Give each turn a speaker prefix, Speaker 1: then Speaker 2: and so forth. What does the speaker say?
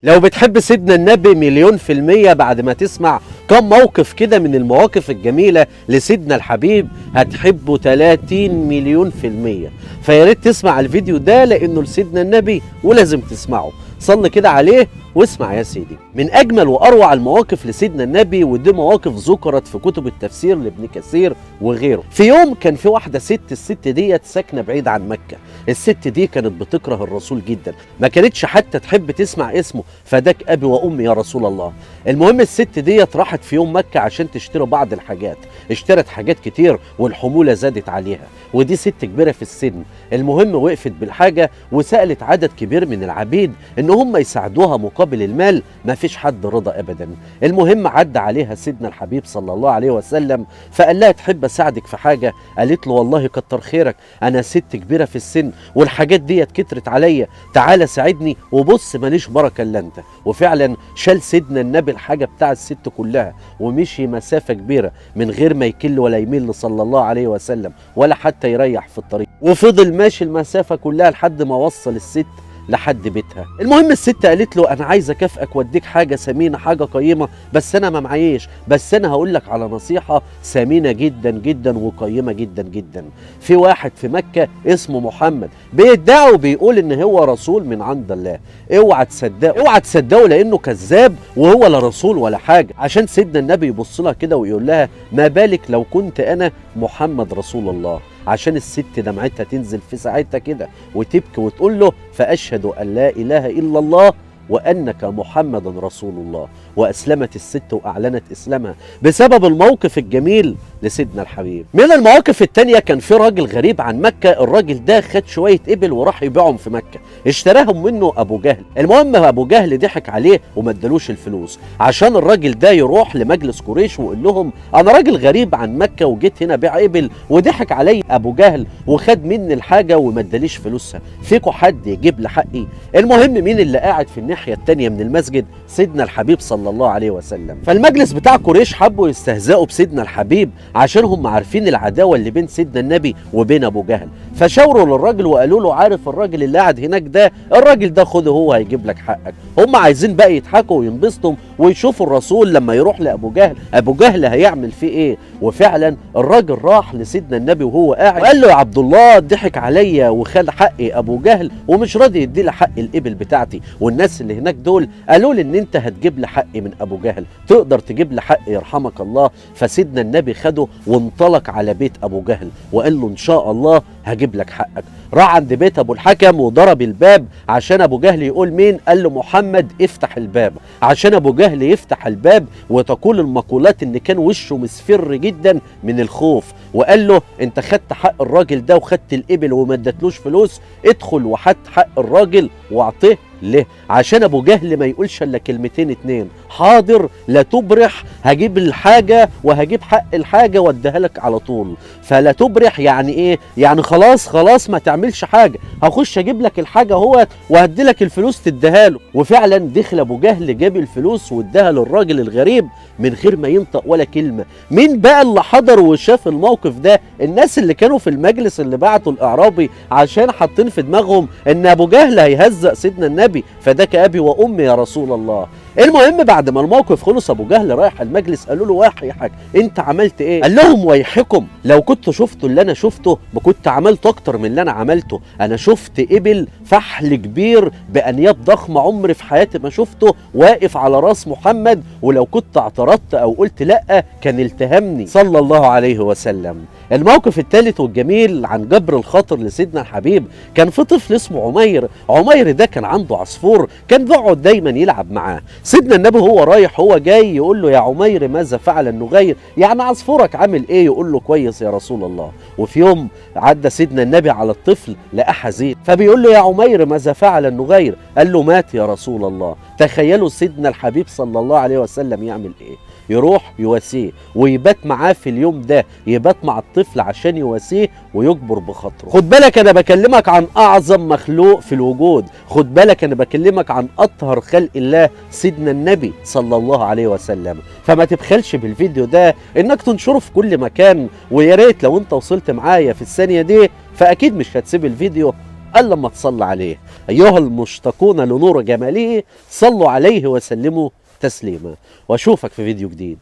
Speaker 1: لو بتحب سيدنا النبي مليون في المية بعد ما تسمع كم موقف كده من المواقف الجميلة لسيدنا الحبيب هتحبه 30 مليون في المية. فياريت تسمع الفيديو ده لأنه لسيدنا النبي ولازم تسمعه. صل كده عليه واسمع يا سيدي. من أجمل وأروع المواقف لسيدنا النبي، ودي مواقف ذكرت في كتب التفسير لابن كثير وغيره. في يوم كان في واحدة الست ديت ساكنة بعيد عن مكة. الست دي كانت بتكره الرسول جدا، ما كانتش حتى تحب تسمع اسمه، فداك أبي وأمي يا رسول الله. المهم الست ديت راحت في يوم مكة عشان تشتري بعض الحاجات، اشترت حاجات كتير والحمولة زادت عليها، ودي ست كبيرة في السن. المهم وقفت بالحاجة وسألت عدد كبير من العبيد ان هم يساعدوها مقابل المال، ما فيش حد رضى ابدا. المهم عدى عليها سيدنا الحبيب صلى الله عليه وسلم فقال لها تحب اساعدك في حاجة؟ قالت له والله كتر خيرك، انا ست كبيرة في السن والحاجات ديت كترت عليا، تعالى ساعدني وبص ماليش بركة الا انت. وفعلا شال سيدنا النبي الحاجة بتاع الست كلها ومشي مسافة كبيرة من غير ما يكل ولا يميل صلى الله عليه وسلم ولا حتى يريح في الطريق، وفضل ماشي المسافة كلها لحد ما وصل الست لحد بيتها. المهم الست قالت له انا عايزه اكافئك واديك حاجه ثمينه، حاجه قيمه، بس انا ما معيش، بس انا هقول لك على نصيحه ثمينه جدا جدا وقيمه جدا جدا. في واحد في مكه اسمه محمد بيدعي وبيقول ان هو رسول من عند الله، اوعى تصدقه، اوعى تصدقه لانه كذاب وهو لا رسول ولا حاجه. عشان سيدنا النبي يبص لها كده ويقول لها ما بالك لو كنت انا محمد رسول الله. عشان الست دمعتها تنزل في ساعتها كده وتبكي وتقول له فأشهد أن لا إله إلا الله وأنك محمد رسول الله. وأسلمت الست وأعلنت إسلامها بسبب الموقف الجميل لسيدنا الحبيب. من المواقف التانية كان في راجل غريب عن مكة، الراجل ده خد شوية إبل وراح يبيعهم في مكة، اشتراهم منه أبو جهل. المهم أبو جهل ضحك عليه وما ادالوش الفلوس عشان الراجل ده يروح لمجلس قريش ويقول لهم أنا راجل غريب عن مكة وجيت هنا بيع إبل وضحك علي أبو جهل وخد مني الحاجة وما اداليش فلوسها، فيكوا حد يجيب لي حقي؟ المهم مين اللي قاعد في الناحية التانية من المسجد؟ سيدنا الحبيب صلى الله عليه وسلم. فالمجلس بتاع قريش حبوا يستهزئوا بسيدنا الحبيب عشان هم عارفين العداوة اللي بين سيدنا النبي وبين أبو جهل، فشاوروا للراجل وقالوا له عارف الراجل اللي قاعد هناك ده، الراجل ده خده هو هيجيب لك حقك. هم عايزين بقى يضحكوا وينبسطوا ويشوفوا الرسول لما يروح لأبو جهل أبو جهل هيعمل فيه إيه. وفعلا الراجل راح لسيدنا النبي وهو قاعد وقال له يا عبد الله ضحك عليا وخد حقي أبو جهل ومش راضي يدي لي حق الإبل بتاعتي، والناس اللي هناك دول قالوا لي ان انت هتجيب لي حقي من ابو جهل، تقدر تجيب لي حقي يرحمك الله؟ فسيدنا النبي خده وانطلق على بيت ابو جهل وقال له ان شاء الله هجيب لك حقك. راح عند بيت ابو الحكم وضرب الباب عشان ابو جهل يقول مين؟ قال له محمد افتح الباب. عشان ابو جهل يفتح الباب وتقول المقولات ان كان وشه مصفر جدا من الخوف، وقال له انت خدت حق الراجل ده وخدت الابل وما ادتلوش فلوس، ادخل وحط حق الراجل واعطيه ليه؟ عشان ابو جهل ما يقولش الا كلمتين اتنين، حاضر لا تبرح، هجيب الحاجه وهجيب حق الحاجه واديها لك على طول. فلا تبرح يعني ايه؟ يعني خلاص ما تعملش حاجه، هخش اجيب لك الحاجه اهوت وهدي لك الفلوس تديها له. وفعلا دخل ابو جهل جاب الفلوس واداها للراجل الغريب من غير ما ينطق ولا كلمه. مين بقى اللي حضر وشاف الموقف ده؟ الناس اللي كانوا في المجلس اللي بعتوا الاعرابي عشان حاطين في دماغهم ان ابو جهل هيهزق سيدنا النبي، فداك ابي وامي يا رسول الله. المهم بعد ما الموقف خلص ابو جهل رايح المجلس قالوا له ويحك انت عملت ايه؟ قال لهم ويحكم لو كنت شفتوا اللي انا شفته ما كنت عملت اكتر من اللي انا عملته. انا شفت ابل فحل كبير بانياب ضخمه عمري في حياتي ما شفته واقف على راس محمد، ولو كنت اعترضت او قلت لا كان التهمني صلى الله عليه وسلم. الموقف الثالث والجميل عن جبر الخاطر لسيدنا الحبيب، كان في طفل اسمه عمير ده كان عنده عصفور كان بيقعد دايما يلعب معاه. سيدنا النبي هو رايح هو جاي يقول له يا عمير ماذا فعل النغير؟ يعني عصفورك عامل ايه؟ يقول له كويس يا رسول الله. وفي يوم عدى سيدنا النبي على الطفل لقاه حزين، فبيقول له يا عمير ماذا فعل النغير؟ قال له مات يا رسول الله. تخيلوا سيدنا الحبيب صلى الله عليه وسلم يعمل ايه؟ يروح يواسيه ويبات معاه في اليوم ده، يبات مع الطفل عشان يواسيه ويجبر بخاطره. خد بالك انا بكلمك عن اعظم مخلوق في الوجود، خد بالك انا بكلمك عن اطهر خلق الله سيدنا النبي صلى الله عليه وسلم. فما تبخلش بالفيديو ده انك تنشره في كل مكان، ويا ريت لو انت وصلت معايا في الثانيه دي فاكيد مش هتسيب الفيديو قال لما تصلى عليه. أيها المشتاقون لنور جماله صلوا عليه وسلموا تسليما، وأشوفك في فيديو جديد.